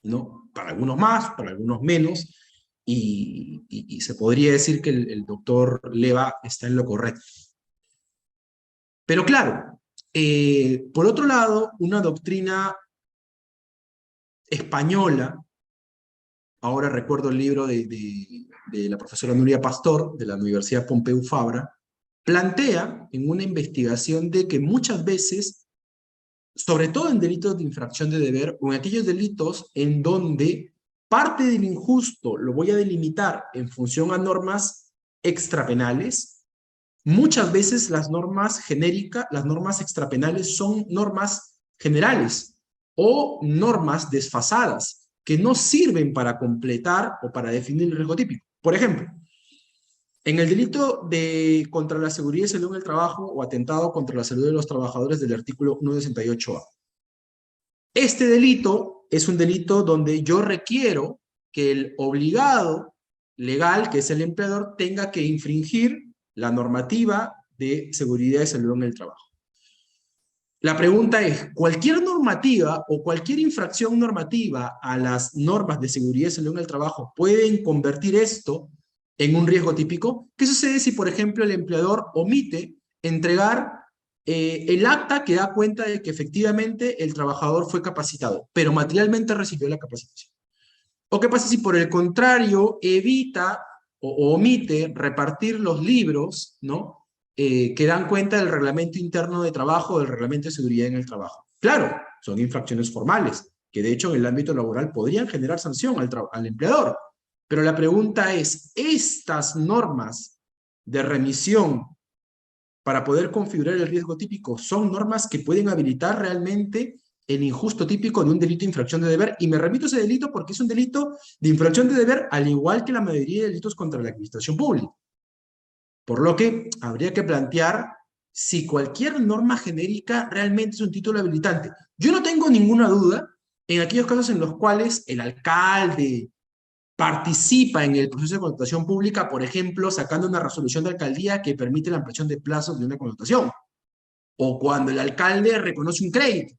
¿no? Para algunos más, para algunos menos, y se podría decir que el doctor Leva está en lo correcto. Pero claro, por otro lado, una doctrina española, ahora recuerdo el libro de la profesora Nuria Pastor, de la Universidad Pompeu Fabra, plantea en una investigación de que muchas veces, sobre todo en delitos de infracción de deber, o en aquellos delitos en donde parte del injusto lo voy a delimitar en función a normas extrapenales, muchas veces las normas genéricas, las normas extrapenales son normas generales o normas desfasadas que no sirven para completar o para definir el riesgo típico. Por ejemplo, en el delito contra la seguridad y salud en el trabajo o atentado contra la salud de los trabajadores del artículo 168A. Este delito es un delito donde yo requiero que el obligado legal, que es el empleador, tenga que infringir la normativa de seguridad y salud en el trabajo. La pregunta es, ¿cualquier normativa o cualquier infracción normativa a las normas de seguridad y salud en el trabajo pueden convertir esto en un riesgo típico? ¿Qué sucede si, por ejemplo, el empleador omite entregar el acta que da cuenta de que efectivamente el trabajador fue capacitado, pero materialmente recibió la capacitación? ¿O qué pasa si por el contrario evita o omite repartir los libros, ¿no? Que dan cuenta del reglamento interno de trabajo o del reglamento de seguridad en el trabajo? Claro, son infracciones formales, que de hecho en el ámbito laboral podrían generar sanción al empleador. Pero la pregunta es, ¿estas normas de remisión para poder configurar el riesgo típico son normas que pueden habilitar realmente el injusto típico de un delito de infracción de deber? Y me remito a ese delito porque es un delito de infracción de deber, al igual que la mayoría de delitos contra la administración pública. Por lo que habría que plantear si cualquier norma genérica realmente es un título habilitante. Yo no tengo ninguna duda en aquellos casos en los cuales el alcalde participa en el proceso de contratación pública, por ejemplo, sacando una resolución de alcaldía que permite la ampliación de plazos de una contratación, o cuando el alcalde reconoce un crédito,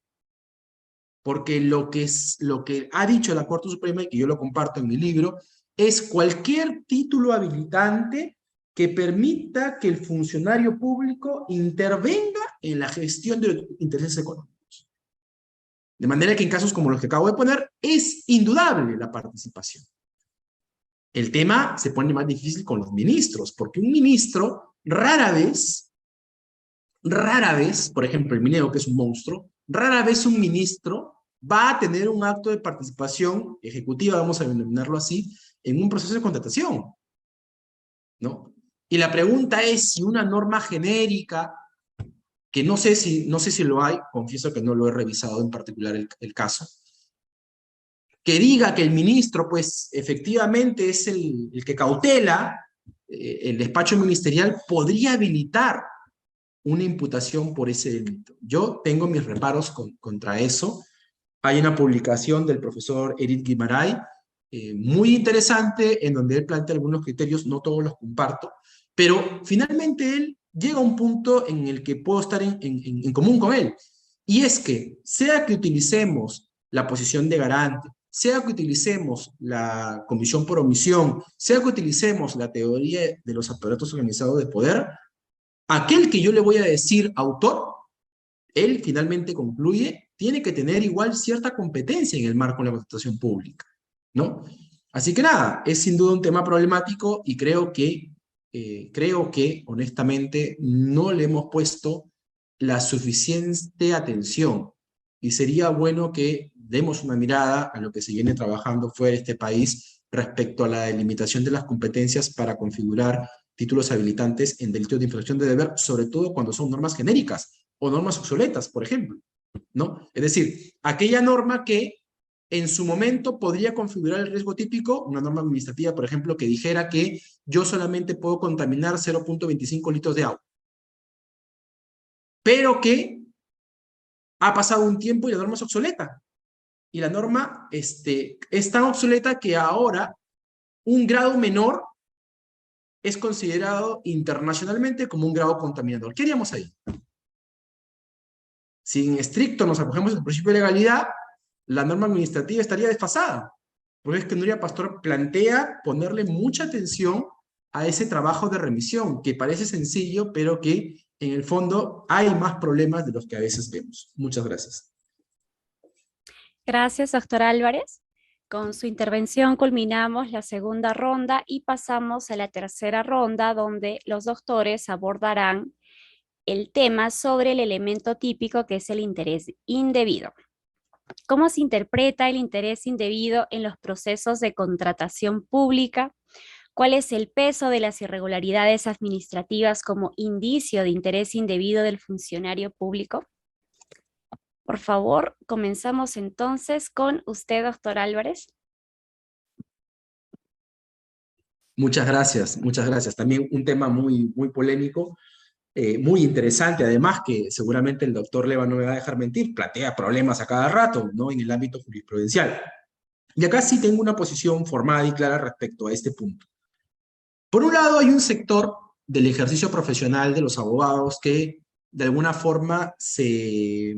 porque lo que ha dicho la Corte Suprema, y que yo lo comparto en mi libro, es cualquier título habilitante que permita que el funcionario público intervenga en la gestión de los intereses económicos. De manera que en casos como los que acabo de poner, es indudable la participación. El tema se pone más difícil con los ministros, porque un ministro rara vez, por ejemplo, el minero, que es un monstruo, rara vez un ministro va a tener un acto de participación ejecutiva, vamos a denominarlo así, en un proceso de contratación, ¿no? Y la pregunta es si una norma genérica, que no sé si lo hay, confieso que no lo he revisado en particular el caso, que diga que el ministro, pues, efectivamente es el que cautela el despacho ministerial, podría habilitar una imputación por ese delito. Yo tengo mis reparos contra eso. Hay una publicación del profesor Eric Guimaray, muy interesante, en donde él plantea algunos criterios, no todos los comparto, pero finalmente él llega a un punto en el que puedo estar en común con él, y es que, sea que utilicemos la posición de garante, sea que utilicemos la comisión por omisión, sea que utilicemos la teoría de los aparatos organizados de poder, aquel que yo le voy a decir autor, él finalmente concluye, tiene que tener igual cierta competencia en el marco de la contratación pública, ¿no? Así que nada, es sin duda un tema problemático y creo que honestamente no le hemos puesto la suficiente atención, y sería bueno que demos una mirada a lo que se viene trabajando fuera de este país respecto a la delimitación de las competencias para configurar títulos habilitantes en delitos de infracción de deber, sobre todo cuando son normas genéricas o normas obsoletas, por ejemplo, ¿no? Es decir, aquella norma que en su momento podría configurar el riesgo típico, una norma administrativa, por ejemplo, que dijera que yo solamente puedo contaminar 0.25 litros de agua, pero que ha pasado un tiempo y la norma es obsoleta. Y la norma es tan obsoleta que ahora un grado menor es considerado internacionalmente como un grado contaminador. ¿Qué haríamos ahí? Si en estricto nos acogemos al principio de legalidad, la norma administrativa estaría desfasada. Por eso es que Nuria Pastor plantea ponerle mucha atención a ese trabajo de remisión, que parece sencillo, pero que en el fondo hay más problemas de los que a veces vemos. Muchas gracias. Gracias, doctor Álvarez. Con su intervención culminamos la segunda ronda y pasamos a la tercera ronda, donde los doctores abordarán el tema sobre el elemento típico, que es el interés indebido. ¿Cómo se interpreta el interés indebido en los procesos de contratación pública? ¿Cuál es el peso de las irregularidades administrativas como indicio de interés indebido del funcionario público? Por favor, comenzamos entonces con usted, doctor Álvarez. Muchas gracias, muchas gracias. También un tema muy polémico, muy interesante, además que seguramente el doctor Leva no me va a dejar mentir, plantea problemas a cada rato, ¿no?, en el ámbito jurisprudencial. Y acá sí tengo una posición formada y clara respecto a este punto. Por un lado, hay un sector del ejercicio profesional de los abogados que de alguna forma se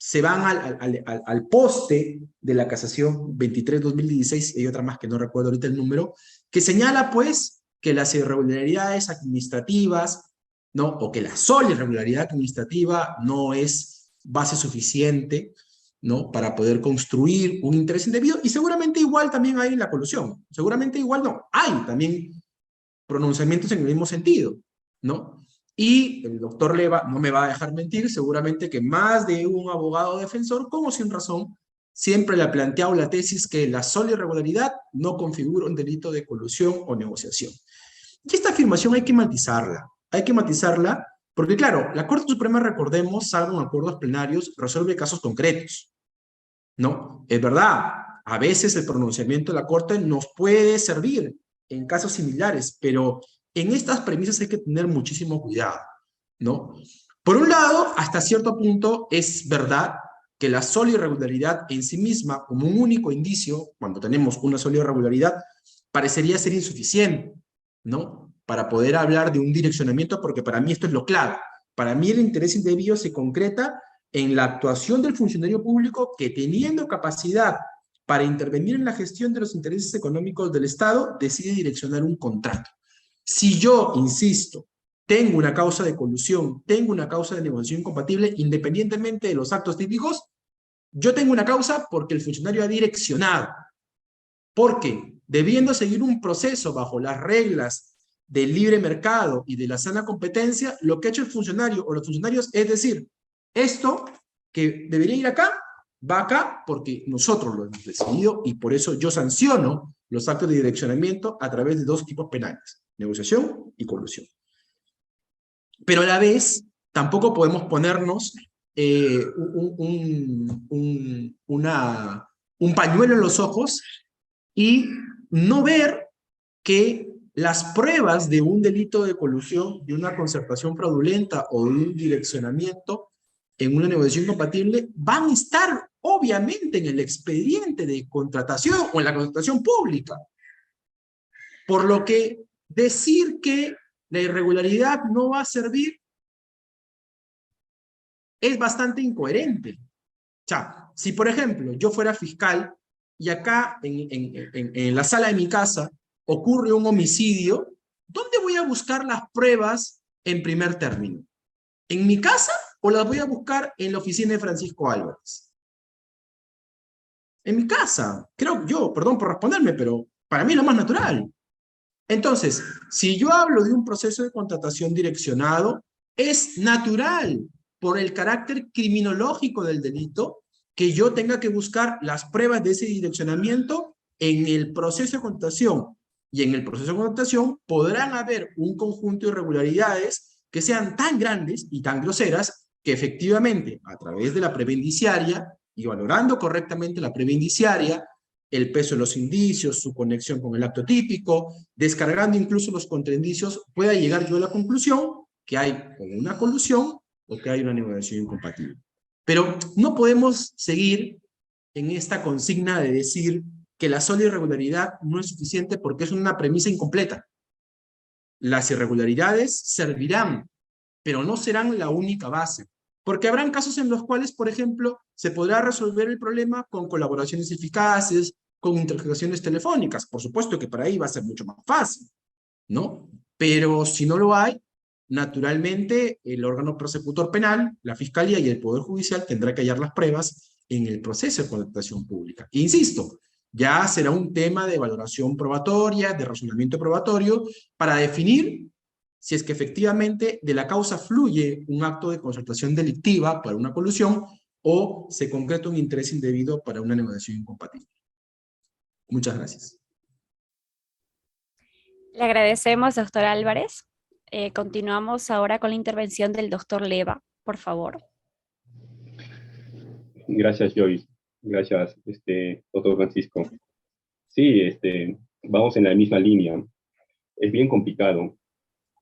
se van al poste de la casación 23/2016, y hay otra más que no recuerdo ahorita el número, que señala pues que las irregularidades administrativas, ¿no? O que la sola irregularidad administrativa no es base suficiente, ¿no? Para poder construir un interés indebido, y seguramente igual también hay en la colusión, seguramente igual no, hay también pronunciamientos en el mismo sentido, ¿no? Y el doctor Leva no me va a dejar mentir, seguramente que más de un abogado defensor, como sin razón, siempre le ha planteado la tesis que la sola irregularidad no configura un delito de colusión o negociación. Y esta afirmación hay que matizarla porque claro, la Corte Suprema, recordemos, salvo en acuerdos plenarios, resuelve casos concretos, ¿no? Es verdad, a veces el pronunciamiento de la Corte nos puede servir en casos similares, pero en estas premisas hay que tener muchísimo cuidado, ¿no? Por un lado, hasta cierto punto es verdad que la sola irregularidad en sí misma, como un único indicio, cuando tenemos una sola irregularidad, parecería ser insuficiente, ¿no? Para poder hablar de un direccionamiento, porque para mí esto es lo clave. Para mí el interés indebido se concreta en la actuación del funcionario público que, teniendo capacidad para intervenir en la gestión de los intereses económicos del Estado, decide direccionar un contrato. Si yo, insisto, tengo una causa de colusión, tengo una causa de negociación incompatible, independientemente de los actos típicos, yo tengo una causa porque el funcionario ha direccionado, porque debiendo seguir un proceso bajo las reglas del libre mercado y de la sana competencia, lo que ha hecho el funcionario o los funcionarios es decir, esto que debería ir acá, va acá porque nosotros lo hemos decidido, y por eso yo sanciono los actos de direccionamiento a través de dos tipos penales: negociación y colusión. Pero a la vez, tampoco podemos ponernos un pañuelo en los ojos y no ver que las pruebas de un delito de colusión, de una concertación fraudulenta o de un direccionamiento en una negociación compatible van a estar obviamente en el expediente de contratación o en la contratación pública. Por lo que decir que la irregularidad no va a servir es bastante incoherente. O sea, si por ejemplo yo fuera fiscal y acá en la sala de mi casa ocurre un homicidio, ¿dónde voy a buscar las pruebas en primer término? ¿En mi casa o las voy a buscar en la oficina de Francisco Álvarez? En mi casa, creo yo, perdón por responderme, pero para mí es lo más natural. Entonces, si yo hablo de un proceso de contratación direccionado, es natural, por el carácter criminológico del delito, que yo tenga que buscar las pruebas de ese direccionamiento en el proceso de contratación. Y en el proceso de contratación podrán haber un conjunto de irregularidades que sean tan grandes y tan groseras que efectivamente, a través de la prueba indiciaria y valorando correctamente la prueba indiciaria, el peso de los indicios, su conexión con el acto típico, descargando incluso los contraindicios, pueda llegar yo a la conclusión que hay una colusión o que hay una negociación incompatible. Pero no podemos seguir en esta consigna de decir que la sola irregularidad no es suficiente porque es una premisa incompleta. Las irregularidades servirán, pero no serán la única base. Porque habrán casos en los cuales, por ejemplo, se podrá resolver el problema con colaboraciones eficaces, con interrogaciones telefónicas. Por supuesto que para ahí va a ser mucho más fácil, ¿no? Pero si no lo hay, naturalmente el órgano persecutor penal, la Fiscalía y el Poder Judicial tendrá que hallar las pruebas en el proceso de contratación pública. E insisto, ya será un tema de valoración probatoria, de razonamiento probatorio, para definir si es que efectivamente de la causa fluye un acto de concertación delictiva para una colusión o se concreta un interés indebido para una negociación incompatible. Muchas gracias. Le agradecemos, doctor Álvarez. Continuamos ahora con la intervención del doctor Leva, por favor. Gracias, Joyce. Gracias, doctor Francisco. Sí, vamos en la misma línea. Es bien complicado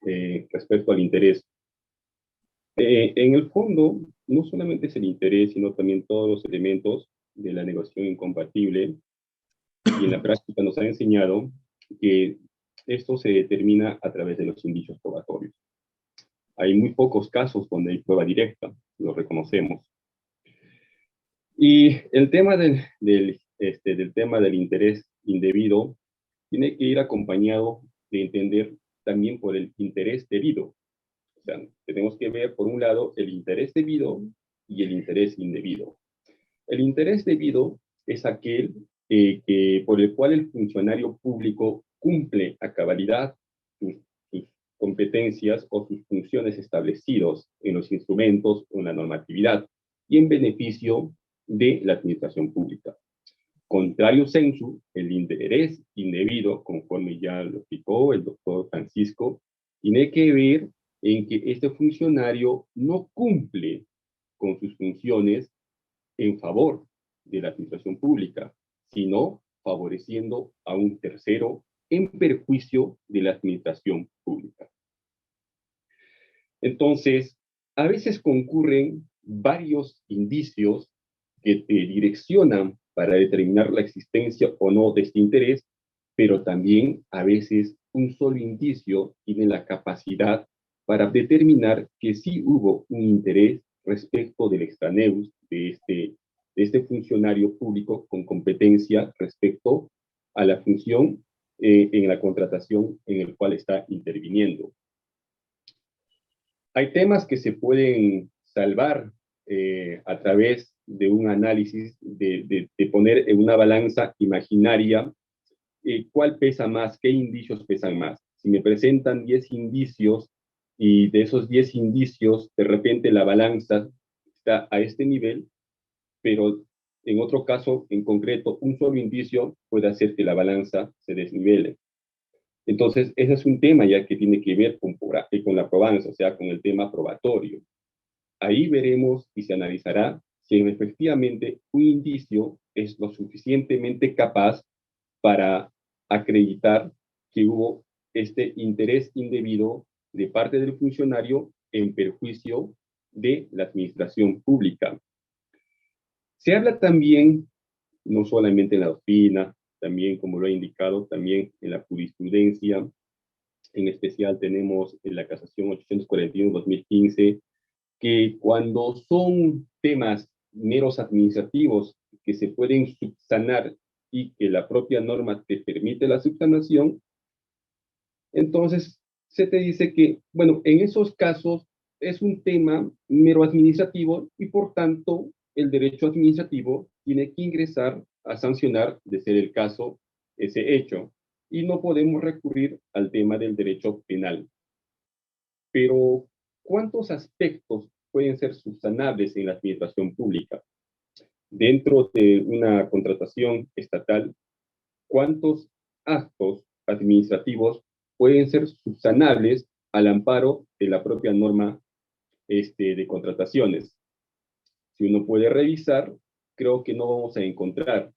respecto al interés. En el fondo, no solamente es el interés, sino también todos los elementos de la negociación incompatible. Y en la práctica nos han enseñado que esto se determina a través de los indicios probatorios. Hay muy pocos casos donde hay prueba directa, lo reconocemos. Y el tema del tema del interés indebido tiene que ir acompañado de entender también por el interés debido. O sea, tenemos que ver, por un lado, el interés debido y el interés indebido. El interés debido es aquel por el cual el funcionario público cumple a cabalidad sus competencias o sus funciones establecidos en los instrumentos o en la normatividad y en beneficio de la administración pública. Contrario sensu, el interés indebido, conforme ya lo explicó el doctor Francisco, tiene que ver en que este funcionario no cumple con sus funciones en favor de la administración pública, sino favoreciendo a un tercero en perjuicio de la administración pública. Entonces, a veces concurren varios indicios que te direccionan para determinar la existencia o no de este interés, pero también a veces un solo indicio tiene la capacidad para determinar que sí hubo un interés respecto del extraneus de este funcionario público con competencia respecto a la función en la contratación en el cual está interviniendo. Hay temas que se pueden salvar a través de un análisis, de poner en una balanza imaginaria cuál pesa más, qué indicios pesan más. Si me presentan 10 indicios y de esos 10 indicios, de repente la balanza está a este nivel, pero en otro caso, en concreto, un solo indicio puede hacer que la balanza se desnivele. Entonces, ese es un tema ya que tiene que ver con la probanza, o sea, con el tema probatorio. Ahí veremos y se analizará si efectivamente un indicio es lo suficientemente capaz para acreditar que hubo este interés indebido de parte del funcionario en perjuicio de la administración pública. Se habla también, no solamente en la doctrina, también, como lo he indicado, también en la jurisprudencia. En especial tenemos en la casación 841-2015, que cuando son temas meros administrativos que se pueden subsanar y que la propia norma te permite la subsanación, entonces se te dice que, bueno, en esos casos es un tema mero administrativo y por tanto el derecho administrativo tiene que ingresar a sancionar, de ser el caso, ese hecho. Y no podemos recurrir al tema del derecho penal. Pero, ¿cuántos aspectos pueden ser subsanables en la administración pública? Dentro de una contratación estatal, ¿cuántos actos administrativos pueden ser subsanables al amparo de la propia norma de contrataciones? Si uno puede revisar, creo que no vamos a encontrar.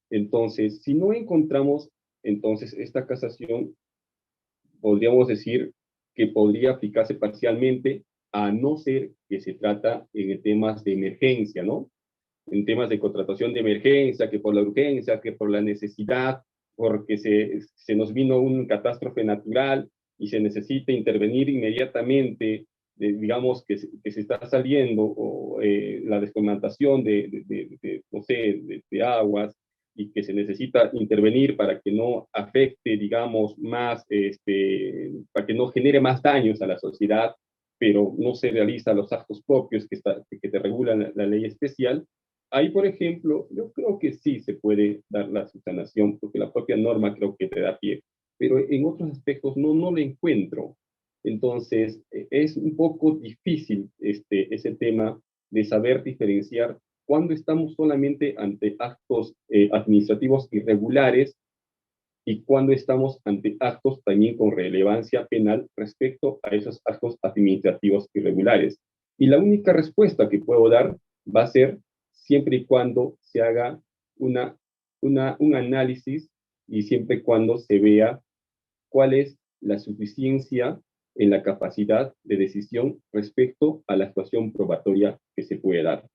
Entonces, si no encontramos, entonces esta casación, podríamos decir que podría aplicarse parcialmente, a no ser que se trata en temas de emergencia, ¿no? En temas de contratación de emergencia, que por la urgencia, que por la necesidad, porque se nos vino un catástrofe natural y se necesita intervenir inmediatamente, digamos que se está saliendo o, la descomatación no sé, de aguas, y que se necesita intervenir para que no afecte, digamos, más, para que no genere más daños a la sociedad, pero no se realizan los actos propios que te regulan la ley especial. Ahí, por ejemplo, yo creo que sí se puede dar la subsanación, porque la propia norma creo que te da pie, pero en otros aspectos no lo encuentro. Entonces, es un poco difícil ese tema de saber diferenciar cuando estamos solamente ante actos administrativos irregulares y cuando estamos ante actos también con relevancia penal respecto a esos actos administrativos irregulares. Y la única respuesta que puedo dar va a ser siempre y cuando se haga un análisis y siempre y cuando se vea cuál es la suficiencia en la capacidad de decisión respecto a la actuación probatoria que se puede dar.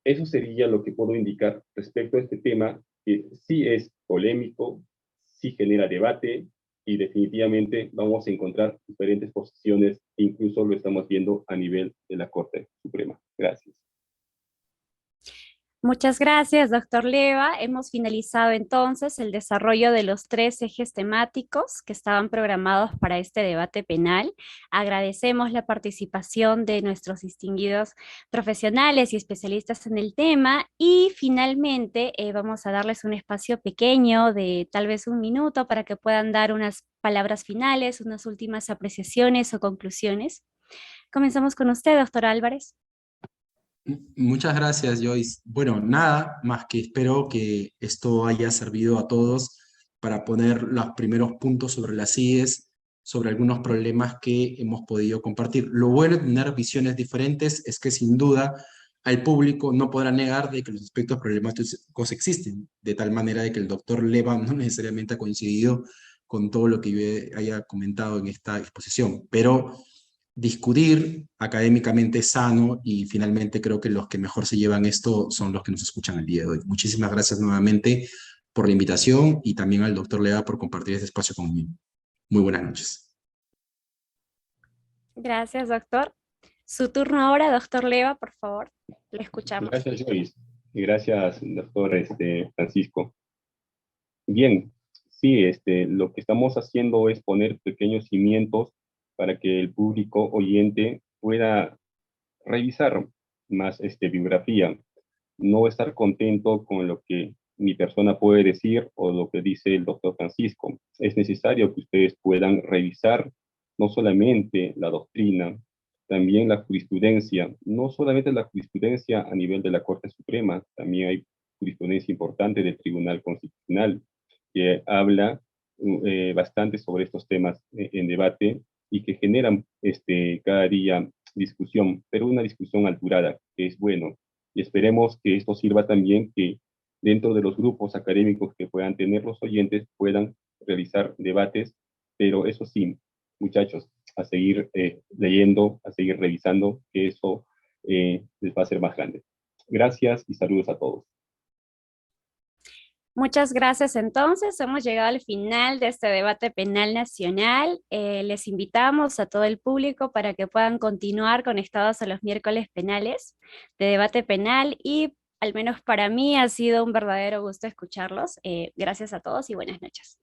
Eso sería lo que puedo indicar respecto a este tema, que sí es polémico, sí genera debate y definitivamente vamos a encontrar diferentes posiciones, incluso lo estamos viendo a nivel de la Corte Suprema. Gracias. Muchas gracias, doctor Leva. Hemos finalizado entonces el desarrollo de los 3 ejes temáticos que estaban programados para este debate penal. Agradecemos la participación de nuestros distinguidos profesionales y especialistas en el tema y finalmente vamos a darles un espacio pequeño de tal vez 1 minuto para que puedan dar unas palabras finales, unas últimas apreciaciones o conclusiones. Comenzamos con usted, doctor Álvarez. Muchas gracias, Joyce. Bueno, nada más que espero que esto haya servido a todos para poner los primeros puntos sobre las IES, sobre algunos problemas que hemos podido compartir. Lo bueno de tener visiones diferentes es que sin duda al público no podrá negar de que los aspectos problemáticos existen, de tal manera de que el doctor Leva no necesariamente ha coincidido con todo lo que yo haya comentado en esta exposición, pero discutir académicamente es sano y finalmente creo que los que mejor se llevan esto son los que nos escuchan el día de hoy. Muchísimas gracias nuevamente por la invitación y también al doctor Leva por compartir este espacio conmigo. Muy buenas noches. Gracias, doctor. Su turno ahora, doctor Leva, por favor. Le escuchamos. Gracias, Joyce. Y gracias, doctor Francisco. Bien, sí, lo que estamos haciendo es poner pequeños cimientos para que el público oyente pueda revisar más biografía, no estar contento con lo que mi persona puede decir o lo que dice el doctor Francisco. Es necesario que ustedes puedan revisar no solamente la doctrina, también la jurisprudencia, no solamente la jurisprudencia a nivel de la Corte Suprema, también hay jurisprudencia importante del Tribunal Constitucional que habla bastante sobre estos temas en debate y que generan cada día discusión, pero una discusión alturada, que es bueno. Y esperemos que esto sirva también que dentro de los grupos académicos que puedan tener los oyentes puedan realizar debates, pero eso sí, muchachos, a seguir leyendo, a seguir revisando, que eso les va a ser más grande. Gracias y saludos a todos. Muchas gracias entonces. Hemos llegado al final de este debate penal nacional. Les invitamos a todo el público para que puedan continuar conectados a los miércoles penales de debate penal y al menos para mí ha sido un verdadero gusto escucharlos. Gracias a todos y buenas noches.